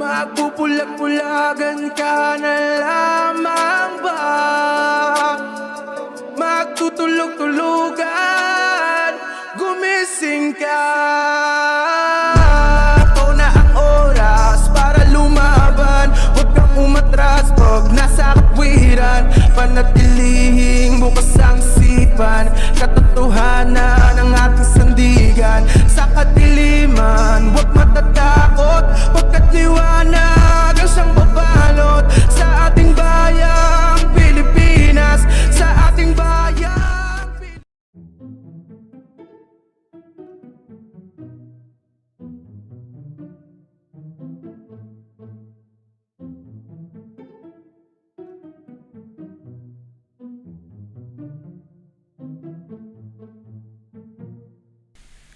Magpupulag-pulagan ka na lamang ba? Magtutulog-tulugan, gumising ka. Ito na ang oras para lumaban. Huwag kang umatras pag nasa katwiran. Panatilihing bukas ang isipan. Katotohanan ang ating sandigan. Sa kadiliman, huwag matatakot. Pagkat liwanag ang siyang babalot sa ating bayang Pilipinas. Sa ating bayang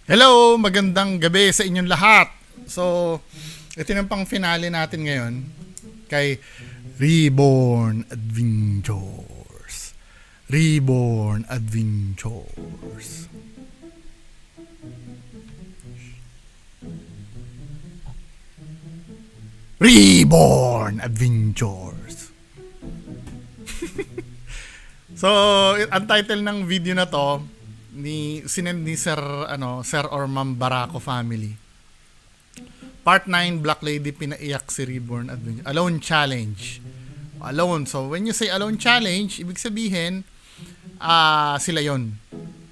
Hello! Magandang gabi sa inyong lahat. So, ito yung pang finale natin ngayon kay Reborn Adventures. Reborn Adventures. Reborn Adventures. So, ang title ng video na to sinend ni Sir or Ma'am Barako family. Part 9, Black Lady pinaiyak si Reborn Adventure. Alone challenge. Alone. So when you say alone challenge, ibig sabihin sila yon.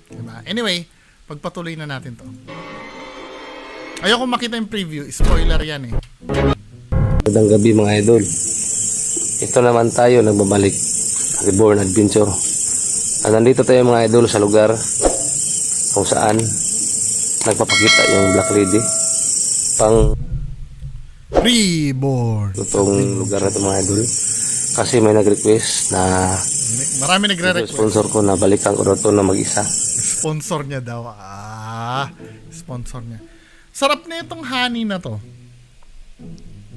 Diba? Anyway, pagpatuloy na natin to. Ayoko makita yung preview. Spoiler yan eh. Magandang gabi mga idol. Ito naman tayo nagbabalik. Reborn Adventure. At nandito tayo mga idol sa lugar kung saan nagpapakita yung Black Lady pang Reborn. itong lugar na ito mga idol kasi may nag-request na marami nagre-request. Sponsor ko na balikan ko ito na mag-isa. Sponsor niya daw. Sponsor niya. Sarap na itong honey na to.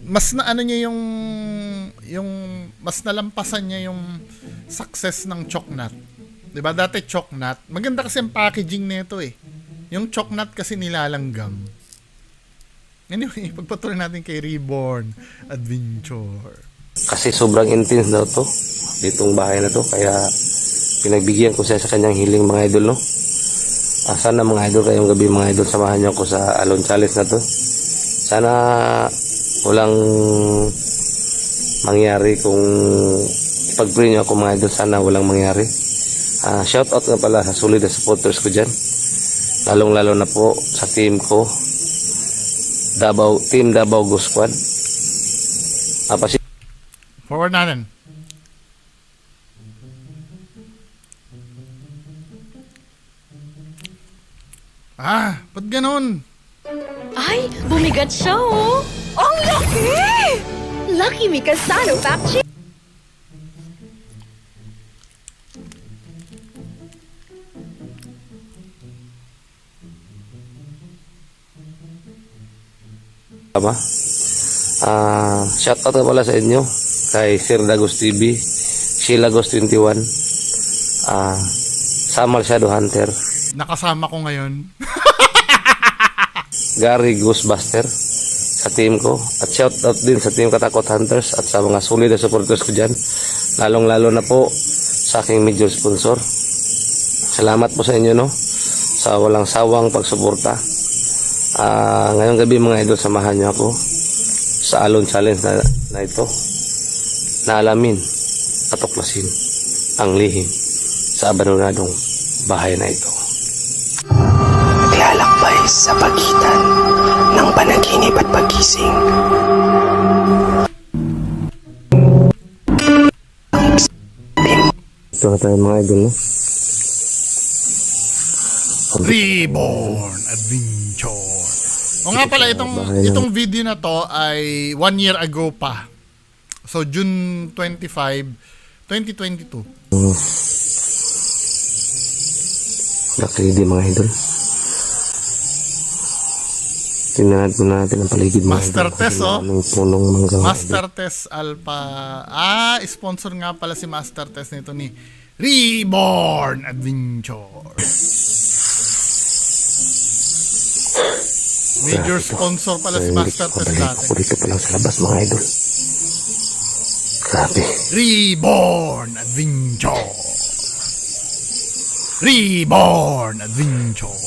Mas na ano niya yung mas nalampasan niya yung success ng Chocnut. 'Di ba? Dati Chocnut, maganda kasi ang packaging nito eh. Yung Chocnut kasi nilalanggam. Anyway, pagpatuloy natin kay Reborn Adventure. Kasi sobrang intense daw to ditong bahay na to kaya pinagbigyan ko siya sa kanyang hiling mga idol no. Sana mga idol kayong gabi mga idol samahan niyo ako sa alone challenge na to. Sana walang mangyari kung ipag-pray niyo ako mga idol, sana walang mangyari. Shout out nga pala sa solid na supporters ko dyan, lalong lalo na po sa team ko Team Davao Go Squad. Forward natin. Ba't ganun? Ay, bumigat siya oh! Ang laki! Lucky me kasalo, Papchi! Tama? Shout out nga pala sa inyo kay Sir Dagos TV, Sheila Ghost 21, Samal Shadow Hunter, Nakasama ko ngayon. Gary Ghostbuster sa team ko, at shout out din sa team Katakot Hunters at sa mga solid na supporters ko dyan, lalong lalo na po sa aking major sponsor. Salamat po sa inyo no, sa walang sawang pagsuporta. Ngayong gabi mga idol, samahan niyo ako sa alone challenge na ito, na alamin at tuklasin ang lihim sa abandonadong bahay na ito. Naglalakbay sa pagitan ng panaginip at pagising. Ito na tayo mga idol no? Reborn Adventure. O nga pala, itong video na to ay 1 year ago pa. So, June 25, 2022. Black Lady mga idol. Tingnan natin ang paligid mga Master idol. Test Punong mangga. Master Test Alpha. Sponsor nga pala si Master Test nito ni Reborn Adventure. Major Grabe to. sponsor pala si Narinig Master ko, Test balahibo dati. ko dito pa lang sa labas mga idol. Grabe. Reborn Adventure. Reborn Adventure.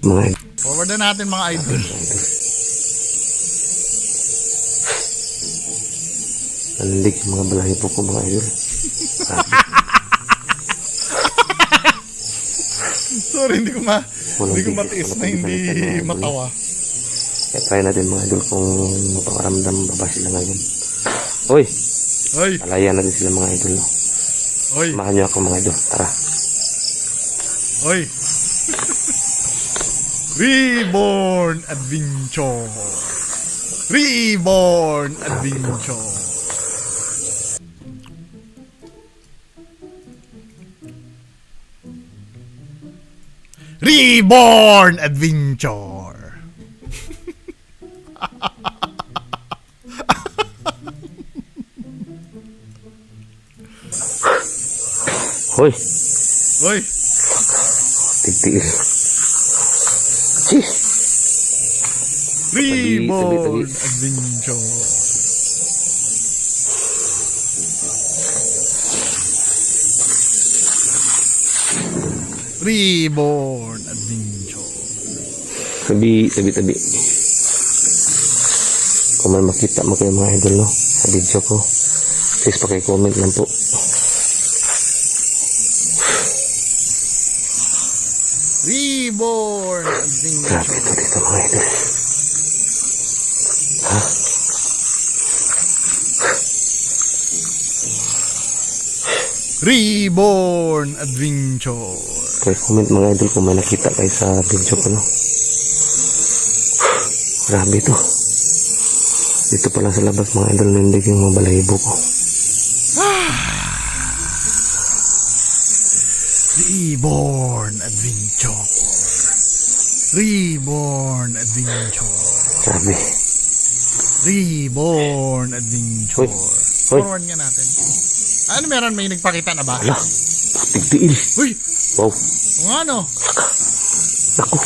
Mga idol. Forward na natin mga idol. Nanindig yung mga balahibo ko mga idol. Sorry, hindi ko Walang matiis bigay, na hindi walang bigay. matawa. Kaya try natin mga idol kung mapakaramdam ba ba sila ngayon. Uy! Oy, Palayan natin sila mga idol. No? oy, Samahan nyo ako mga idol. Tara. oy. Reborn Adventure. Reborn Adventure. Reborn Adventure. Hoy! Oy, Tigtiil. Chis! Reborn tabi. Adventure. Reborn Adventure. Tabi. Kung may makita mo kayo mga idol no, sa video ko, please paki-comment lang po. Reborn Grabe Adventure. ito dito mga idol. Ha? Reborn Adventure. Paki-comment mga idol kung may nakita kayo sa video ko no. Grabe ito. Dito pa lang sa labas mga idol, nandig yung mga balahibo ko. Reborn Adventure. Reborn Adventure. Grabe. Reborn Adventure. Hoy. Hoy. Forward nga natin. Ano meron? May nagpakita na ba? Ala, tigtiil. Uy! Wow. Kung ano? Naku.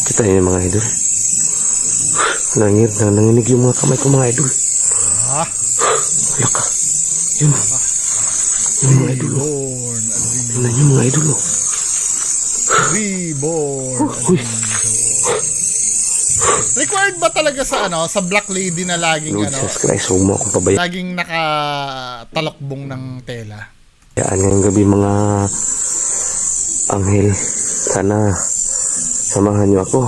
Kita yun mga idol. Nanginig yung mga kamay ko mga idol. Ah, Wala ka. Yun. Yung mga idol. Reborn Adventure. Yun na yung mga idol. Reborn Uy. Adventure. Required ba talaga sa sa Black Lady na laging Lord Jesus Christ, huwag mo akong pabayaan. laging nakatalokbong ng tela? Ngayong gabi mga anghel. Sana samahan niyo ako.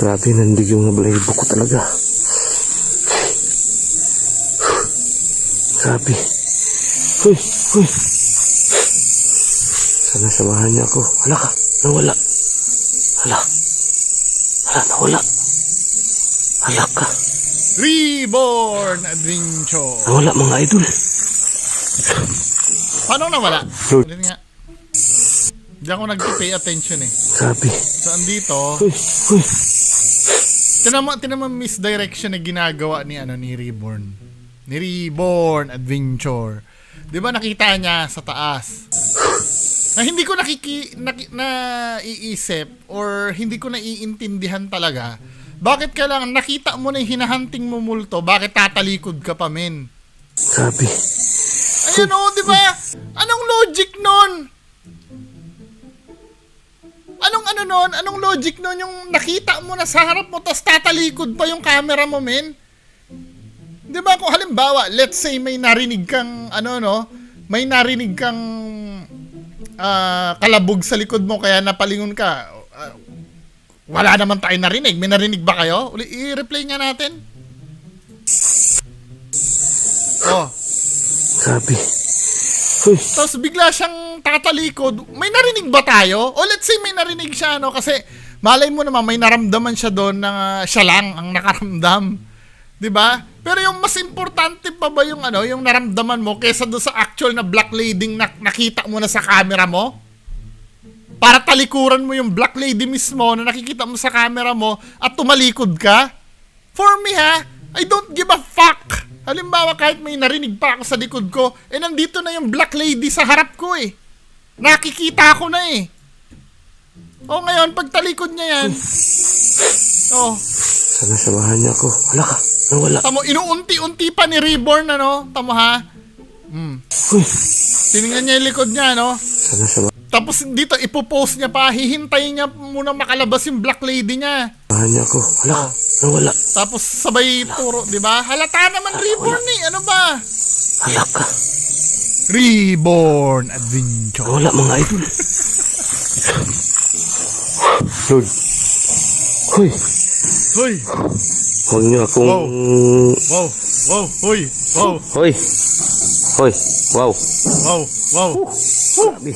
Grabe, nandig yung balahibo ko talaga. Grabe. Huy. Sana samahan niyo ako. Hala ka, nawala. Hala, nawala. Hala ka, Reborn Adventure. nawala mga idol. Paano nawala? Lord. Ulit nga. Hindi ako nag-pay attention eh. Grabe. So, andito, Huy. tinama misdirection na ginagawa ni Reborn. Ni Reborn Adventure. 'Di ba nakita niya sa taas? Na hindi ko naiisip or hindi ko naiintindihan talaga. Bakit kailangan nakita mo na yung hinahunting mo multo, bakit tatalikod ka pa men? Grabe. Ayun oh, 'di ba? Anong logic nun? Anong logic nun yung nakita mo na sa harap mo tas tatalikod pa yung camera mo, men? 'Di ba kung halimbawa, let's say may narinig kang may narinig kang kalabog sa likod mo kaya napalingon ka. Wala naman tayo narinig. May narinig ba kayo? I-replay nga natin. Oh. Grabe. Huy. Tapos bigla siyang tatalikod. May narinig ba tayo? O let's say may narinig siya, kasi malay mo naman may naramdaman siya doon na siya lang ang nakaramdam. 'Di ba? Pero yung mas importante pa ba yung yung naramdaman mo kaysa doon sa actual na Black Lady na nakita mo na sa camera mo? Para talikuran mo yung Black Lady mismo na nakikita mo sa camera mo at tumalikod ka? For me I don't give a fuck. Halimbawa kahit may narinig pa ako sa likod ko, nandito na yung Black Lady sa harap ko eh. Nakikita ko na eh. Oh, ngayon, pagtalikod niya yan. Oh, Sana samahan niya ako. Wala ka. Nawala. tamo, inuunti-unti pa ni Reborn, ano? Tamo, ha? Uy. Tinignan niya yung likod niya, no? Sana samahan Tapos dito, ipopost niya pa. Hihintayin niya muna makalabas yung Black Lady niya. niya ako. Wala ka. Nawala. Tapos sabay turo, di ba? Halata naman Reborn eh. Ano ba? Wala ka. Reborn Adventure. Nawala mga idol. Lord. Hoy. Hoy, Huwag niyo akong... wow, wow, hoy, wow, Hoy. Hoy. Wow. wow, wow, Grabe.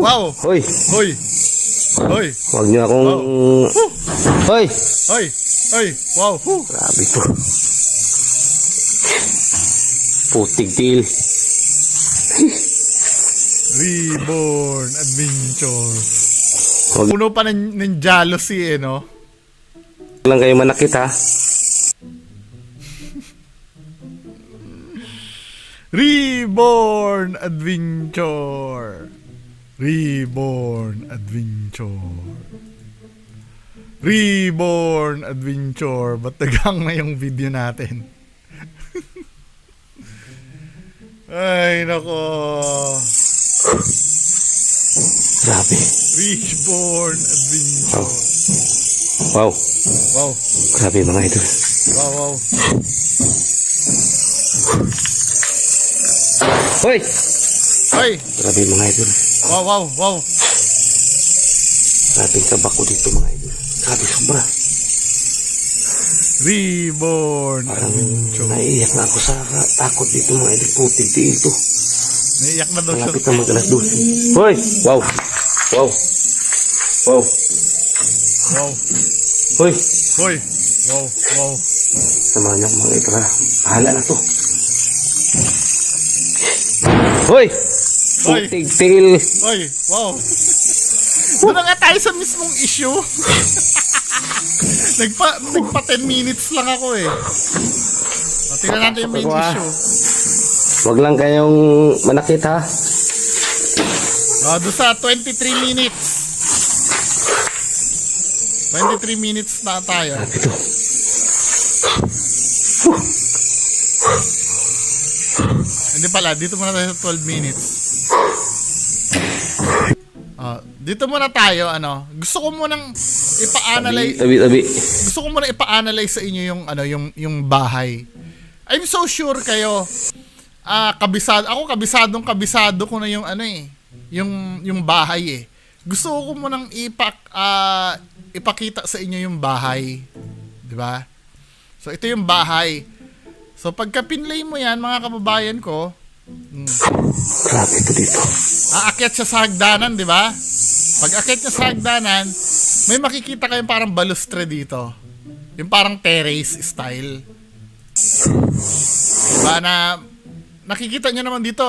wow, Hoy. hoy, hoy, Huwag niyo akong... Hoy. hoy, hoy, wow, Grabe to. Putig til. Reborn Adventure. Huwag Puno pa ng jealousy, eh, no? lang kayo manakit ha. Reborn Adventure. Reborn Adventure. Reborn Adventure. Ba't tagang na yung video natin? Ay, nako. Grabe. Reborn Adventure. Wow. Wow. Grabe mga idol. Wow, wow. Hoy. Ay, Grabe mga idol. wow, wow, wow. Grabe ang tabak ko dito mga idol. Grabe sobra. Reborn Parang Adventure. naiiyak na ako sa takot dito mga idol. Putig til to. Naiyak na daw siya. Malapit na mag-alas 12. Hoy. Wow. Wow. Wow. Wow. Hoy. Hoy. Wow, wow. Samahan niyo ako mga idol ha. Bahala na to. Hoy. Hoy. Putig til. Hoy, wow. Doon na nga tayo sa mismong issue. Nagpa 10 minutes lang ako eh. O, tingnan natin yung main Ako, issue. Huwag lang kayong manakit ha. O, doon sa 23 minutes. 23 minutes na tayo. Ito. Hindi pala, dito muna tayo sa 12 minutes. Dito muna tayo, ano. Gusto ko munang ipa-analyze. Tabi. Gusto ko muna ipa-analyze sa inyo yung ano, yung bahay. I'm so sure kayo kabisado ko na yung ano eh, yung bahay eh. Gusto ko munang ipakita sa inyo yung bahay, 'di ba? So ito yung bahay. So pagka pinlay mo yan, mga kababayan ko, Grabe ito dito. aakyat siya sa hagdanan, 'di ba? Pag akyat niya sa hagdanan, may makikita kayong parang balustre dito. Yung parang terrace style. Diba na nakikita nyo naman dito,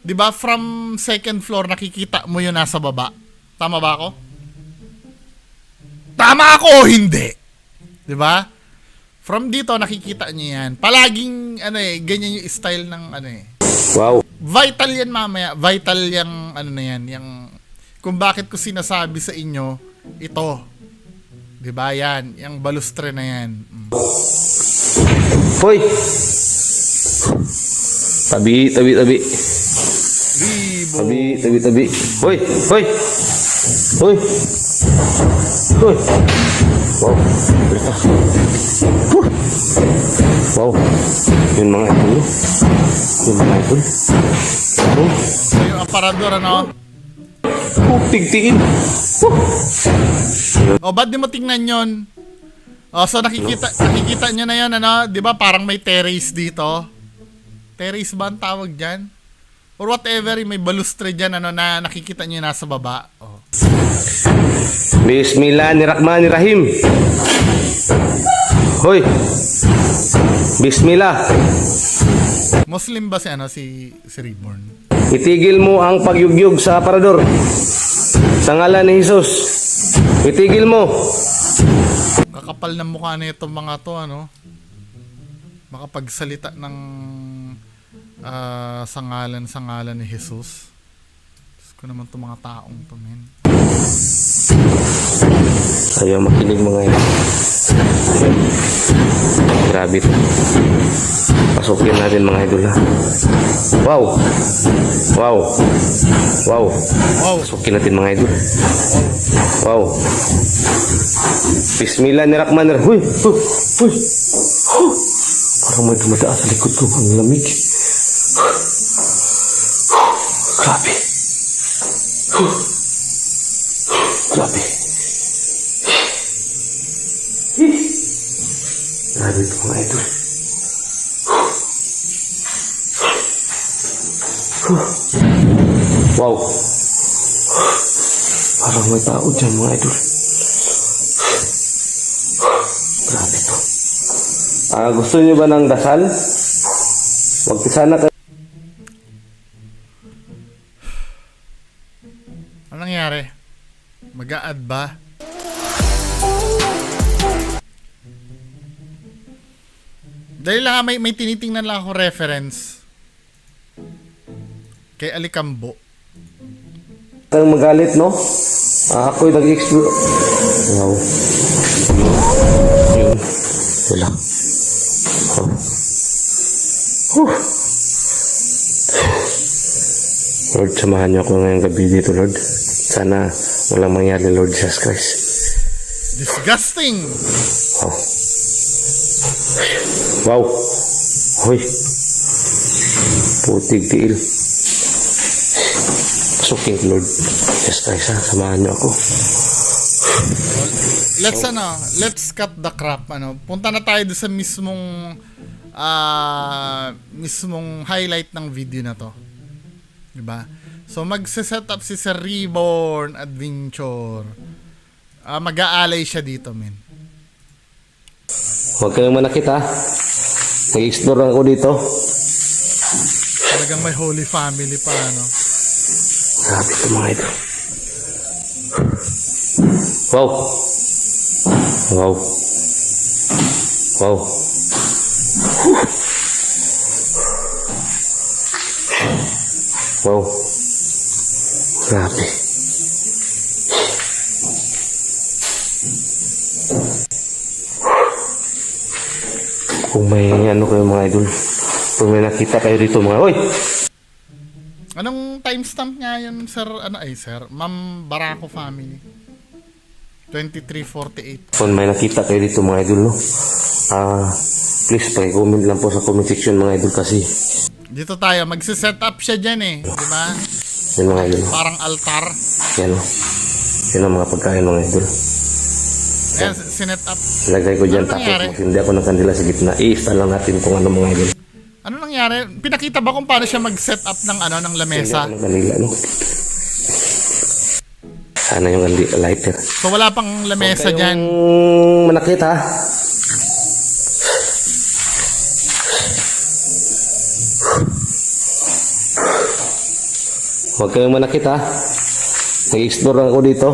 'di ba, from second floor nakikita mo yun nasa baba. Tama ba ako? Tama ako o hindi? 'Di ba? From dito nakikita nyo yan. Palaging ano eh, ganyan yung style ng ano eh. Wow. Vital yan mamaya. Vital yung ano na yan, yung kung bakit ko sinasabi sa inyo ito. 'Di ba yan? Yung balustre na yan. Hoy. Tabi. Ribo. Tabi. Hoy. Hoy. Wow. Wow. Yun mga idol. So yung aparador ano? Tigtingin. O ba't di mo tingnan yun? O so nakikita nyo na yun ano? 'Di ba parang may terrace dito? Terrace ba ang tawag dyan? Or whatever, may balustre dyan ano, na nakikita nyo nasa baba. O. Bismillahirrahmanirrahim. Hoy. Bismillah. Muslim ba si ano si Reborn? Itigil mo ang pagyugyug sa aparador. Sa ngalan ni Jesus. Itigil mo. Kakapal ng mukha na itong mga to ano. Makapagsalita ng sa ngalan ni Jesus. Diyos ko naman itong mga taong to, men. Ayaw makinig mga idol. Grabe to. Pasukin natin mga idol ha. Wow! Wow! Wow! Wow. Pasukin natin mga idol. Wow! Bismillah ni Rahman Rahim. Huy! Huy! Huy! Huh! Parang may dumadaan sa likod ko. Ang lamig. Grabe. Grabe. Grabe ito mga idol. Wow. Parang may tao dyan mga idol. Grabe ito. Gusto niyo ba ng dasal? Magpisana kayo. Ano nangyari? Mag-a-add ba? Dahil lang may tinitingnan lang ako reference kay Alikambo. Kang magalit, no? Ako'y nag-explore. Wow. Yun. Wala. Oh. Huh. Lord, samahan niyo ako ngayong gabi dito, Lord. Sana walang mangyari, Lord Jesus Christ. Disgusting! Wow. Wow. Hoy. Putig tiil. Pasukin, Lord Jesus Christ, ha? Samahan niyo ako. Let's cut the crap. Punta na tayo doon sa mismong highlight ng video na to. Diba? So magse-set up si Sir Reborn Adventure. Mag-aalay siya dito, men. Huwag kayong manakit, ha? Nag-explore lang ako dito. Talagang may holy family pa, ano? Grabe ito mga ito. Wow. Wow. Wow. Wow. Grabe. Kung may ano kayo mga idol, kung may nakita kayo dito mga, oy! Anong timestamp nga yun, Sir, Sir? Ma'am Barako family. 23:48. Kung may nakita kayo dito mga idol, no? Please, paki-comment lang po sa comment section mga idol kasi Dito tayo, magse-set up siya dyan eh. Di ba? yan mga idol. Parang altar. Yan, no? Yan ang mga pagkain mga idol. Ayan, sinet up. Ilagay ko dyan Ano tapos nangyari? hindi ako ng kandila sa gitna. I-install lang natin kung ano mga idol. Ano nangyari? Pinakita ba kung paano siya mag-set up ng ng lamesa? Hindi ako ng kandila, no? Sana yung lighter. So wala pang lamesa dyan. Manakit, ha? Huwag kayong manakit, ha? Nag-explore lang ako dito.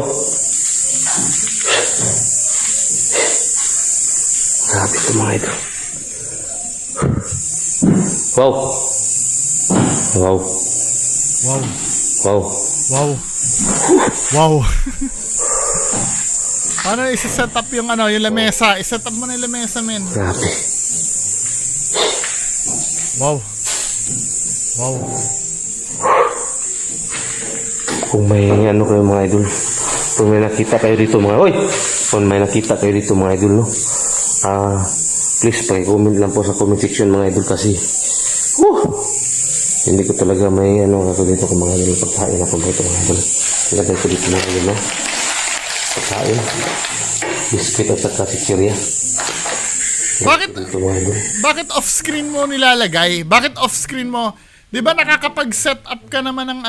Grabe ito mga ito. Wow. Wow. Wow. Wow. Wow. Wow. Paano i-set up yung yung lamesa? I-set up mo na yung lamesa, men. Grabe. Wow. Wow. Kung may ano kayo mga idol, kung may nakita kayo dito mga, oy! Kung may nakita kayo dito mga idol, no? Please, paki-comment lang po sa comment section mga idol kasi, hindi ko talaga may ako dito kung mga idol, pagkain ako dito mga idol. Ilagay ko dito mga idol, no? Pagkain. Biscuit at saka chichirya. Bakit off-screen mo nilalagay? Bakit off-screen mo? 'Di ba nakakapag-set up ka naman ng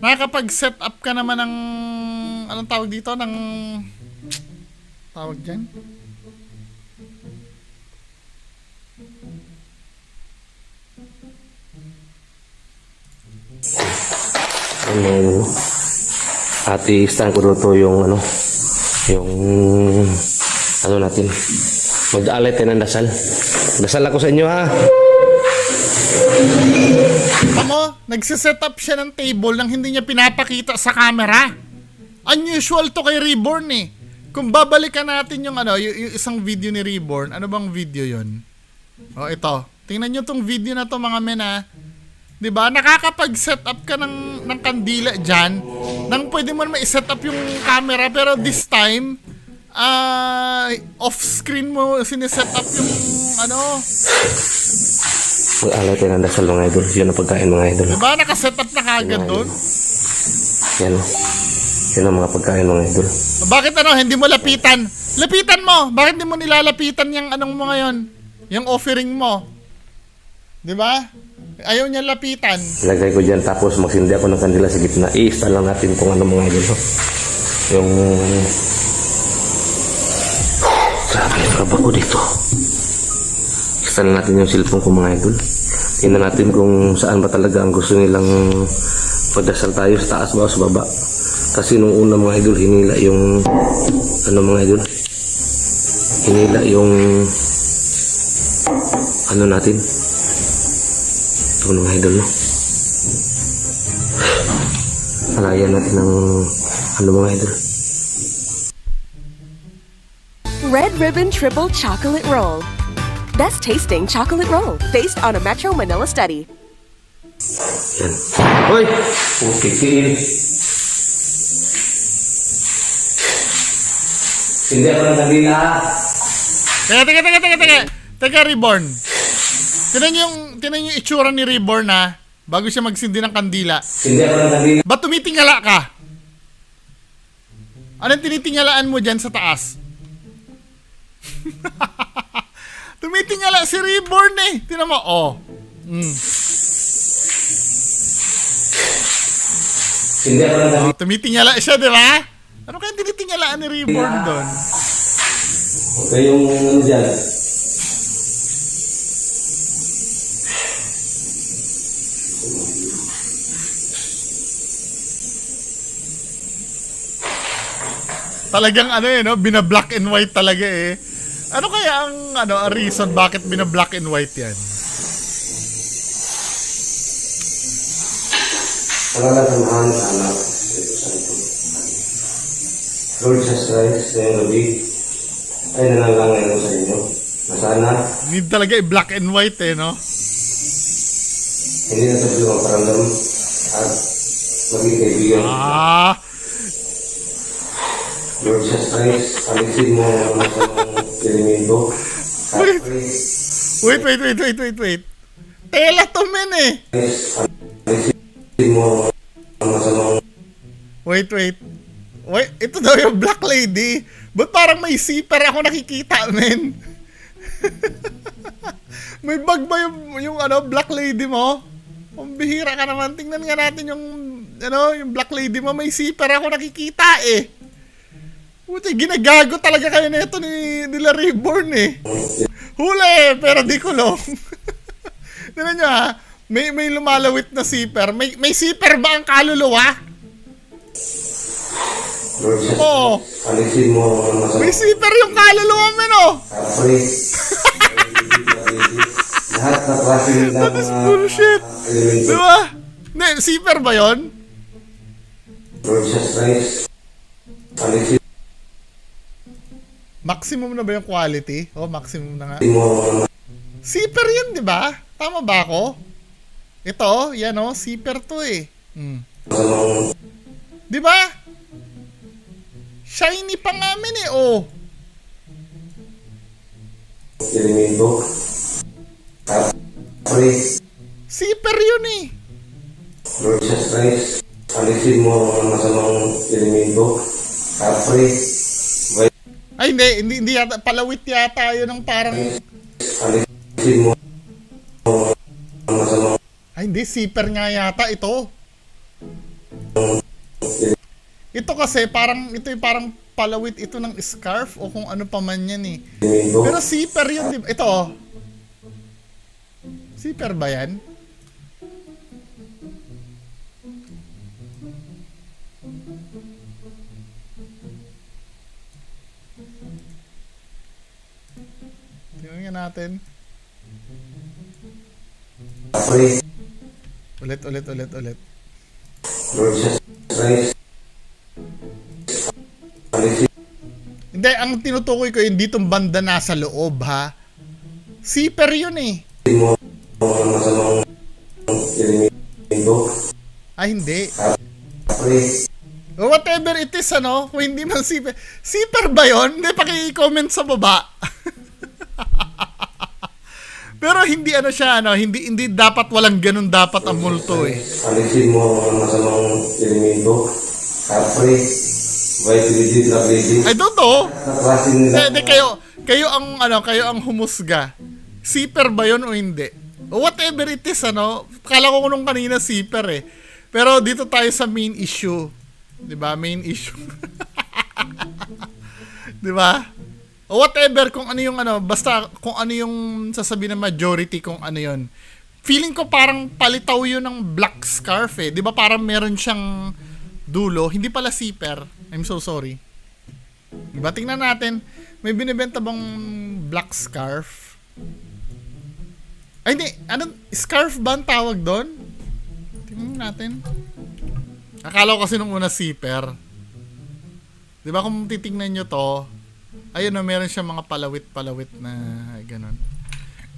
Nakakapag-set up ka naman ng anong tawag dito ng tawag diyan? Ati stand ko dito yung natin. Mag-aalay tayo ng dasal. Dasal ako sa inyo, ha? Nagsiset up siya ng table nang hindi niya pinapakita sa camera. Unusual to kay Reborn eh. Kung babalikan natin yung ano, yung isang video ni Reborn, ano bang video yon? Oh, ito. Tingnan nyo tong video na to mga men ha. 'Di ba? Nakakapag-set up ka ng kandila diyan. Nang pwede mo naman i-set up yung camera pero this time off-screen mo sineset up yung ano. Mag-alay tayo ng dasal mga idol. Yun ang pagkain mga idol. Diba? Nakaset up na kagad doon. Yan o. Yun ang mga pagkain mga idol. Bakit ano, hindi mo lapitan? Lapitan mo! Bakit hindi mo nilalapitan yung anong mo ngayon? Yung offering mo. Diba? Ayaw niya lapitan. Lagay ko dyan tapos magsindi ako ng kandila sa gitna. I-install lang natin kung ano mga idol. Yung... Grabe, trabaho ko dito. Install natin yung cellphone ko mga idol. Tingnan natin kung saan ba talaga ang gusto nilang pagdasal tayo, sa taas ba o sa baba. Kasi nung una mga idol, hinila yung ano mga idol, hinila yung ano natin. Ito mga idol, no? Alayan natin ng ano mga idol. Red Ribbon Triple Chocolate Roll. Best tasting chocolate roll based on a Metro Manila study. Yan. Hoy! Okay, siin. Hindi ako ng kandila. Teka, Reborn. Tinan yung itsura ni Reborn na bago siya magsindi ng kandila. Hindi ako ng kandila. Ba't tumitingala ka? Anong tinitingalaan mo dyan sa taas? Tumitingala si Reborn eh. Tingnan mo, oh. Hindi ako ng kandila. Tumitingala siya, di ba? Ano kaya tinitingalaan ni Reborn doon? Okay yung ano dyan. Talagang ano eh, no? Bina-black and white talaga eh. Ano kaya ang ang reason bakit bina-black and white yan? Salamat sa mahal na anak. Lord Jesus Christ, ngayong gabi, ay nanalangin ko sa inyo na sana Need talaga i-black and white eh, no? hindi na tayo maparamdam at maging kaibigan. Lord Jesus Christ, alisin mo ang masamang elemento. Wait. Tela to men eh. Alisin mo ang masamang Wait, ito daw yung black lady. Ba't parang may zipper ako nakikita, men? May bag ba yung black lady mo? Ang bihira ka naman. Tingnan nga natin yung black lady mo. May zipper ako nakikita eh. Buti, ginagago talaga kayo nito nila Reborn eh. Huli, pero di kulong. Tingnan nyo ha. May lumalawit na zipper. May zipper ba ang kaluluwa? Lord Jesus, Oo. alisin mo ang masamang May zipper yung kaluluwa, men oh. lahat na klase ng That is bullshit. elemento. Diba? Hindi, zipper ba yun? Lord Jesus Christ, alisin Maximum na ba yung quality? Oh, maximum na nga. mo ang Zipper yun, di ba? Tama ba ako? Ito, yan oh, zipper to eh. masamang Di ba? Shiny pa nga min eh, oh. elemento. Zipper yun eh. Lord Jesus Christ, alisin mo ang masamang elemento. Ay, hindi yata, palawit yata yun ng parang... Alisin mo ang masamang Ay, hindi, zipper nga yata ito. Ito kasi, ito yung parang palawit ito ng scarf o kung ano pa man yan eh. elemento. Pero zipper yun, di ba? Ito oh. Zipper ba yan? Tingnan nga natin. Ulit. Ulit. Lord Jesus Christ, ang tinutukoy ko yung ditong banda nasa loob, ha? Zipper yun eh. Masamang ilimin ko. Ay, hindi. Pre, Whatever it is, ano? Kung hindi man zipper. Zipper ba yun? Hindi, paki-comment sa baba. Pero hindi ano siya, ano? Hindi dapat walang ganun dapat ang multo eh. alisin mo ang masamang ilimin ko. Pre, vitamin D. I don't know. Kaklase nila. Hindi, kayo ang humusga. Zipper ba yun o hindi? Whatever it is, ano? Kala ko nung kanina zipper eh. Pero dito tayo sa main issue. 'Di ba? Main issue. 'Di ba? O whatever kung ano yung ano, basta kung ano yung sasabihin ng majority kung ano yun. Feeling ko parang palitaw yun ng black scarf eh. 'Di ba? Parang meron siyang dulo, hindi pala zipper. I'm so sorry. 'Di ba? Tingnan natin. May binebenta bang black scarf? Ay, hindi. Anong scarf ba ang tawag doon? Tingnan natin. Akala ko kasi nung una zipper. Di ba kung titingnan nyo to, ayun na, meron siya mga palawit-palawit na ganun.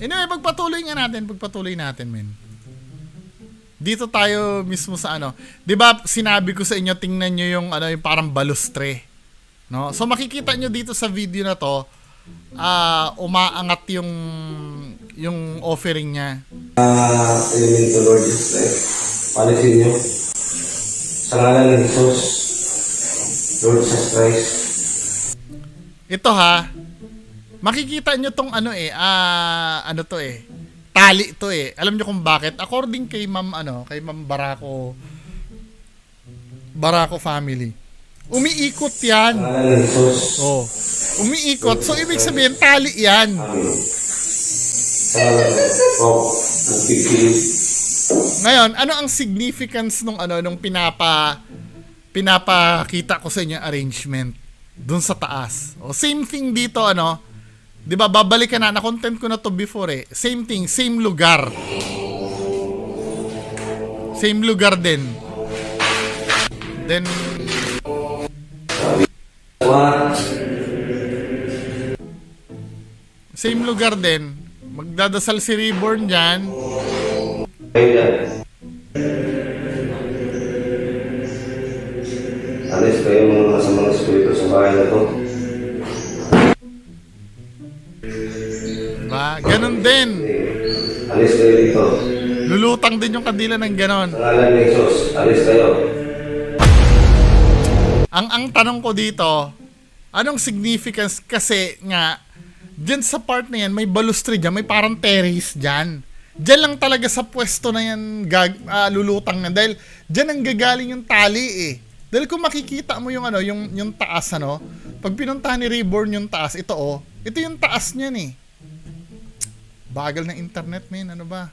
Anyway, pagpatuloy natin, men. Dito tayo mismo sa ano. Di ba sinabi ko sa inyo, tingnan nyo yung, ano, yung parang balustre. No? So makikita nyo dito sa video na to, umaangat yung offering niya. Elemento Lord Jesus Christ. Palisin nyo. Sa ngalan ng Jesus, Lord Jesus Christ. Ito ha, makikita nyo tong ano eh, ano to eh, tali to eh. Alam nyo kung bakit? According kay Ma'am Barako family. Umiikot yan. Sa ngalan ng Jesus. Oh, umiikot. So ibig sabihin tali yan. Amen. Sa ngalan ng Pope, nagpipili. Ngayon, ano ang significance nung pinapakita ko sa inyo arrangement dun sa taas? O same thing dito, ano? 'Di ba babalikan na content ko na to before eh. Same thing, same lugar. Same lugar din. Then same lugar din. Magdadasal si Reborn diyan. Alis kayo mga masamang espiritu sa bahay na to. Diba? Ganon din. Alis kayo dito. Lulutang din yung kandila ng ganon. Sa ngalan ng Jesus, alis kayo. Ang tanong ko dito, anong significance? Kasi nga, dyan sa part na yan, may balustre dyan, may parang terrace dyan. Dyan lang talaga sa pwesto na yan lulutang na. Dahil dyan ang gagaling yung tali eh. Dahil kung makikita mo yung, yung taas, ano, pag pinuntahan ni Reborn yung taas, ito ito yung taas niyan eh. Bagal ng internet, men, ano ba?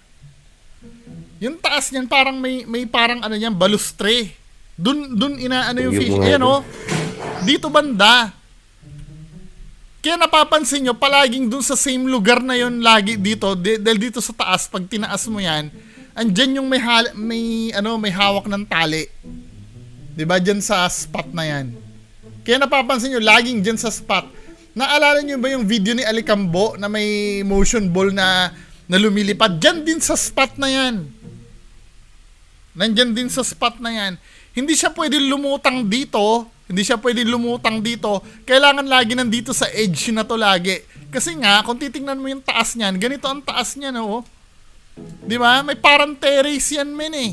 Yung taas niyan, parang may parang ano yan, balustre. Dun inaano yung fish. Ayan dito banda. Kaya napapansin nyo, palaging dun sa same lugar na yon lagi dito, dahil dito sa taas, pag tinaas mo yan, andyan yung may hawak ng tali. Diba, dyan sa spot na yan. Kaya napapansin nyo, laging dyan sa spot. Naalala nyo ba yung video ni Alicambo na may motion ball na lumilipad? Dyan din sa spot na yan. Nandyan din sa spot na yan. Hindi siya pwede lumutang dito. Kailangan lagi nandito sa edge na to lagi. Kasi nga, kung titingnan mo yung taas niyan, ganito ang taas niyan, oh. Di ba? May parang terrace yan, men eh.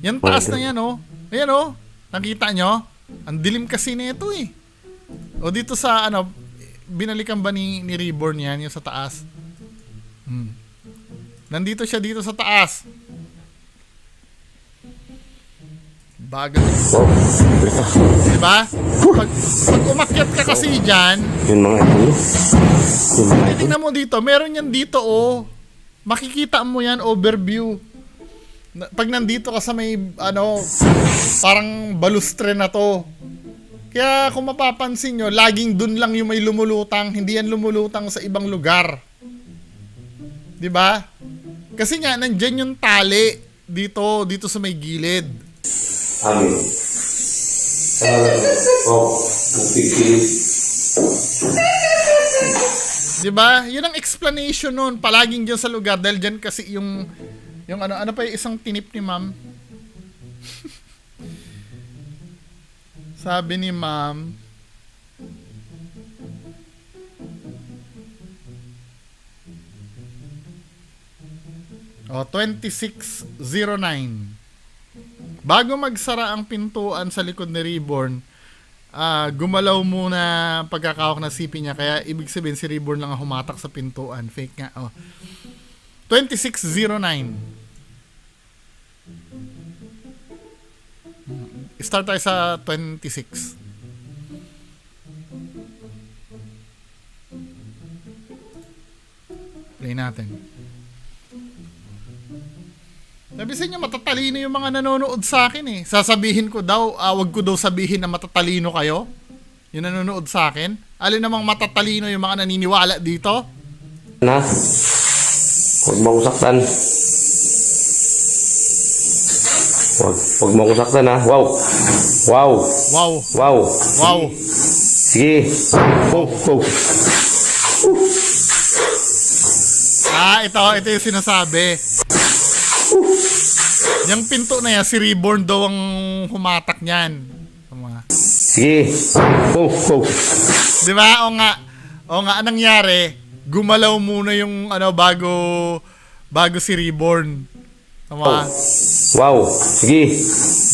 Yan taas na yan, oh. Ayan, oh. Nakita nyo? Ang dilim kasi nito eh. O dito sa, binalikan ba ni Reborn yan, yung sa taas? Nandito siya dito sa taas. Bagal. Diba? Pag umakyat ka kasi dyan, Yun mga ito. titignan mo dito, meron yan dito, oh. Makikita mo yan, overview. Pag nandito ka sa may, parang balustre na to. Kaya kung mapapansin nyo, laging dun lang yung may lumulutang, hindi yan lumulutang sa ibang lugar. Diba? Kasi nga, nandyan yung tali dito sa may gilid. Amen. Diba? Yun ang explanation nun. Palaging dyan sa lugar. Dahil dyan kasi yung ano pa yung isang tinip ni ma'am? Sabi ni ma'am, oh, 2609. Bago magsara ang pintuan sa likod ni Reborn, gumalaw muna pagkakawak na sipi niya. Kaya ibig sabihin si Reborn lang ang humatak sa pintuan. Fake nga. Oh. 2609. Start tayo sa 26. Play natin. Sabi sa inyo, matatalino yung mga nanonood sa akin eh. Sasabihin ko daw, wag ko daw sabihin na matatalino kayo. Yung nanonood sa akin. Alin namang matatalino yung mga naniniwala dito? Na, huwag mo akong saktan. Huwag mo akong saktan ha. Wow. Wow. Wow. Wow. Wow. Sige. Oh, oh. Ito yung sinasabi. Yung pinto na yan, si Reborn daw ang humatak niyan. Sige. Oh, oh. Di ba? O nga, anong nangyari? Gumalaw muna yung bago si Reborn. Tama. Wow. Sige.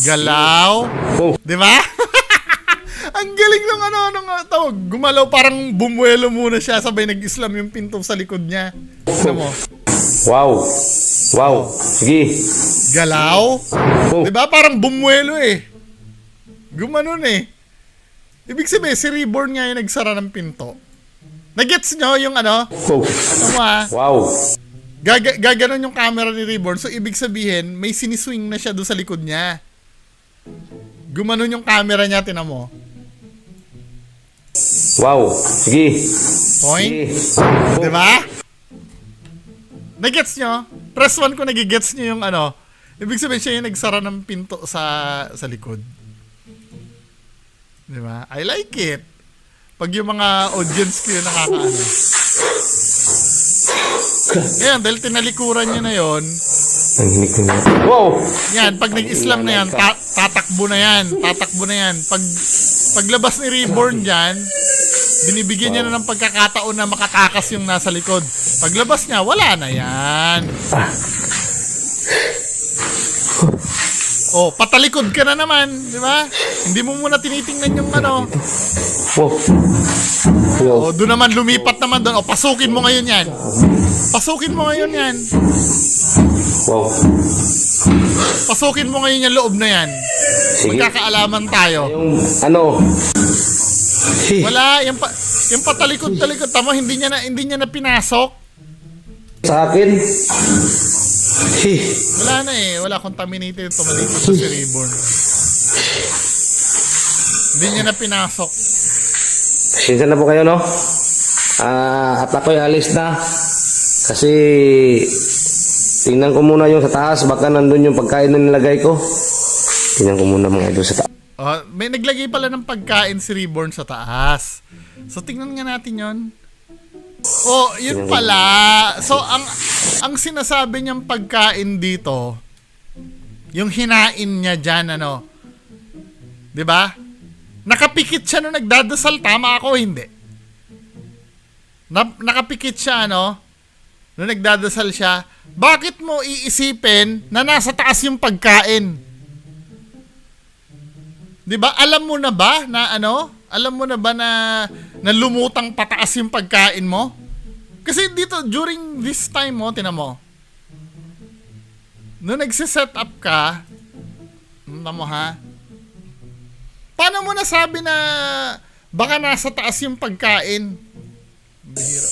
Galaw. Oh. Di ba? Ang galing ng tawag. Gumalaw, parang bumuelo muna siya, sabay nag-islam yung pinto sa likod niya. Ano mo? Wow. Wow. Sige. Galaw? Oh. Di ba? Parang bumuelo eh. Gumanon eh. Ibig sabihin, si Reborn nga yung nagsara ng pinto. Nagets nyo yung Oh. Tama. Wow. Gaganon yung camera ni Reborn. So, ibig sabihin, may siniswing na siya doon sa likod niya. Gumanon yung camera niya, tinan mo. Wow. Sige. Point? Sige. Diba? Nagets nyo? Press 1 ko nagigets nyo yung Ibig sabihin siya yung nagsara ng pinto sa likod. Diba? I like it. Pag yung mga audience ko yung nakakaano. Ngayon, dahil tinalikuran nyo na yon. Ang hinig ko na. Wow! Yan, pag nag-Islam na yan, tatakbo na yan. Tatakbo na yan. Paglabas ni Reborn dyan, binibigyan niya na ng pagkakataon na makatakas yung nasa likod. Paglabas niya, wala na yan. Oh, patalikod ka na naman, di ba? Hindi mo muna tinitingnan yung Wow. Oh, doon naman lumipat naman doon. Oh, pasukin mo ngayon yan. Pasukin mo ngayon yan. Wow. Pasukin mo ngayon yung loob na yan. Sige. Magkakaalaman tayo. Yung Wala, yung patalikod-talikod tamo, hindi niya na pinasok. sa akin. Wala na eh, wala contaminated tumalikod sa si Reborn. Hindi niya na pinasok. Pasensya na po kayo, no? At ako'y alis na. Kasi tingnan ko muna yung sa taas. Baka nandun yung pagkain na nilagay ko. Tingnan ko muna mga idol sa taas. Oh, may naglagay pala ng pagkain si Reborn sa taas. So tingnan nga natin yon. Oh, yun pala. So ang sinasabi niyang pagkain dito, yung hinain niya diyan 'di ba? Nakapikit siya nung nagdadasal, tama ako hindi. Nakapikit siya nung nagdadasal siya. Bakit mo iisipin na nasa taas yung pagkain? 'Di ba? Alam mo na ba na Alam mo na ba na lumutang pataas yung pagkain mo? Kasi dito, during this time mo, tinan mo. Nung nagsiset up ka, tinan mo ha, paano mo nasabi na baka nasa taas yung pagkain? Bihira.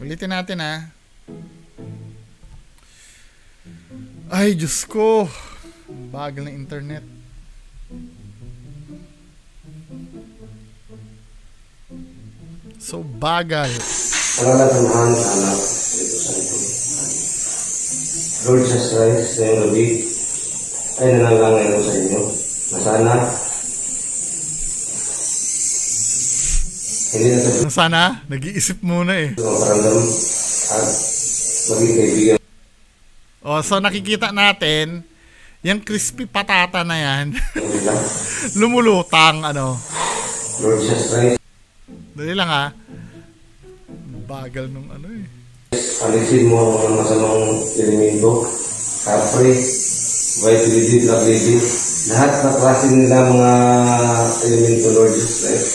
Ulitin natin ha. Ay, Diyos ko. Bagal ng internet. So, bagal. Pangalaganahan sa anak dito sa ito. Lord Jesus Christ, ngayong gabi, ay nanalangin ko sa inyo na sana hindi na ito Sana, nag-iisip muna eh. maparamdam at maging kaibigan. O, so nakikita natin, yung crispy patata na yan, nila. lumulutang, ano. Lord Jesus Christ, Dali lang ha. Bagal nung ano eh. alisin mo ang mga masamang elemento, kapre, vitality, traclity, lahat na klase nila mga elemento, Lord Jesus Christ.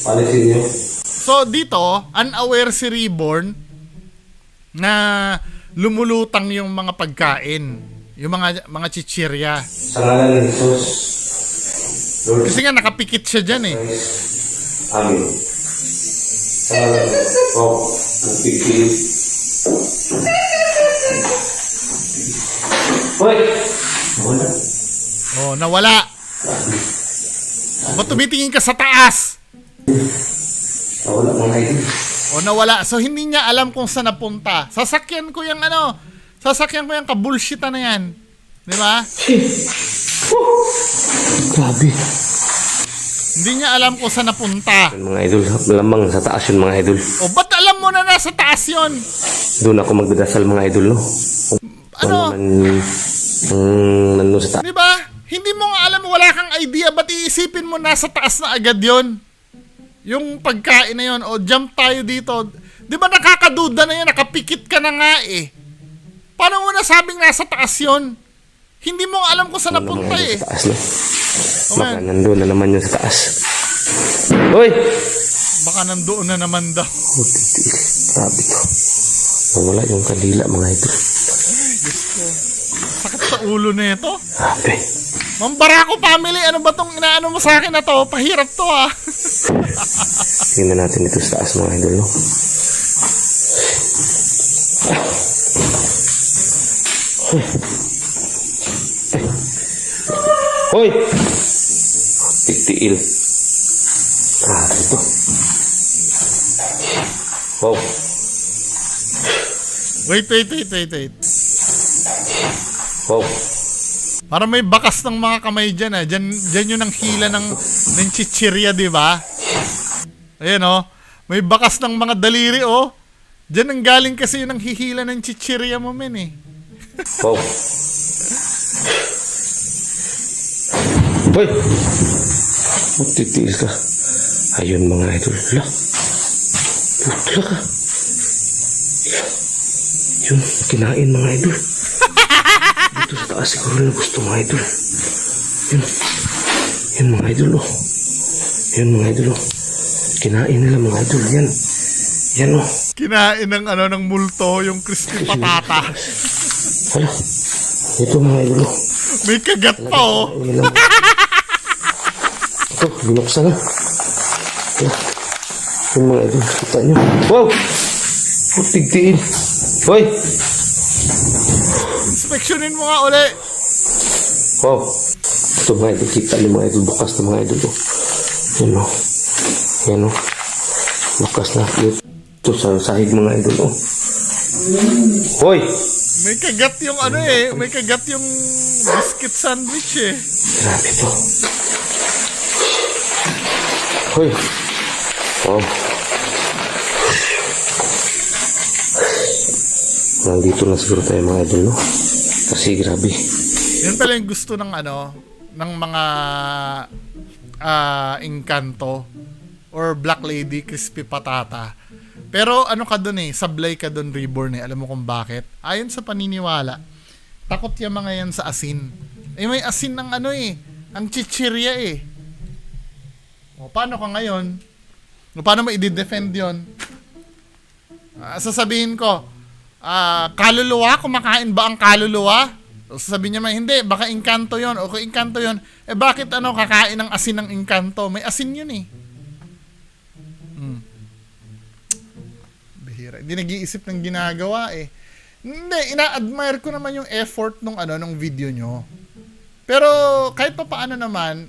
Alisin nyo. So dito, unaware si Reborn na lumulutang yung mga pagkain, yung mga chichirya. Sa ngalan ni Jesus, Lord Kasi nga nakapikit siya dyan eh. Christ, Amen. Sa ngalan ko, ang pigpil. Hoy! Wala. Oh, nawala. Ba't tumitingin ka sa taas? Wala mga idol. O nawala. So hindi niya alam kung saan napunta. Sasakyan ko yung kabulshita na yan. Di ba? Grabe. Hindi niya alam kung saan napunta. Mga idol, malamang sa taas yun mga idol. O ba't alam mo na nasa taas yun? Doon ako magdadasal mga idol, no? Ano? Nandun sa taas. Di ba? Hindi mo nga alam, wala kang idea. Ba't iisipin mo nasa taas na agad yon? Yung pagkain na yon. O jump tayo dito. Di ba nakakaduda na yan? Nakapikit ka na nga eh. Paano mo nasabing nasa taas yon? Hindi mo nga alam kung saan napunta eh. Sa taas, no? Okay. Baka nandun na naman yun sa taas. Hoy! Baka nandoon na naman daw. Oh, titiil. Grabe to. Nawala yung kandila mga idol. Sakit sa ulo na ito. Grabe. Ma'am Barako family, ano ba tong inaano mo sa akin na to? Pahirap to ah. Tingnan natin ito sa taas mga idol, no? Hoy! Titiil. Grabe to. Wow. Wait. Wow. Para may bakas ng mga kamay dyan ah. Dyan yun ang hila ng chichirya, di ba? Ayan oh. May bakas ng mga daliri oh. Dyan ang galing kasi yun ang hihila ng chichirya mo men eh. Wow. Hoy! Magtitiil ka. Ayun mga idol. Hala. Putla ka. Yun, kinain mga idol. Dito sa taas siguro na gusto mga idol. Yun. Yun mga idol oh. Yun mga idol oh. Kinain nila mga idol. Yan. Yan oh. Kinain ng multo yung crispy patata. Hala. Ito mga idol oh. May kagat pa oh. Ayun lang. Ito, binuksan na. Yan. Yung mga idol, kita nyo. Wow! Putigtiin. Hoy! Inspeksyonin mo nga uli. Wow! Ito mga idol, kita nyo mga idol. Bukas na mga idol. Yan o. Yan o. Bukas na. Ito sa sahig mga idol. Hoy! May kagat yung ano eh. May kagat yung biscuit sandwich eh. Grabe to. Hoy! Wow! Nandito na siguro tayo mga idol, no? Kasi grabe. Yan pala yung gusto ng ng mga Encanto or Black Lady crispy patata. Pero ano ka dun eh, sablay ka dun Reborn eh. Alam mo kung bakit? Ayon sa paniniwala, takot yung mga yan sa asin. Eh may asin ng ang chichirya eh. O paano ka ngayon? O paano mo i-defend yun? Sasabihin ko, kaluluwa, kumakain ba ang kaluluwa? O sasabihin niya man, hindi, baka Encanto yon. O kung Encanto yon, eh bakit kakain ng asin ng Encanto? May asin yun eh. Bihira. Hindi nag-iisip ng ginagawa eh. Hindi, ina-admire ko naman yung effort nung video nyo. Pero kahit pa paano naman,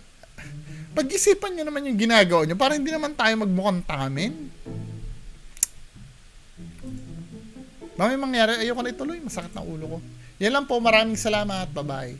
pag-isipan nyo naman yung ginagawa nyo, para hindi naman tayo magmukhang tangamin. Baka may mangyari, ayoko na ituloy, masakit ng ulo ko. Yan lang po, maraming salamat, bye-bye.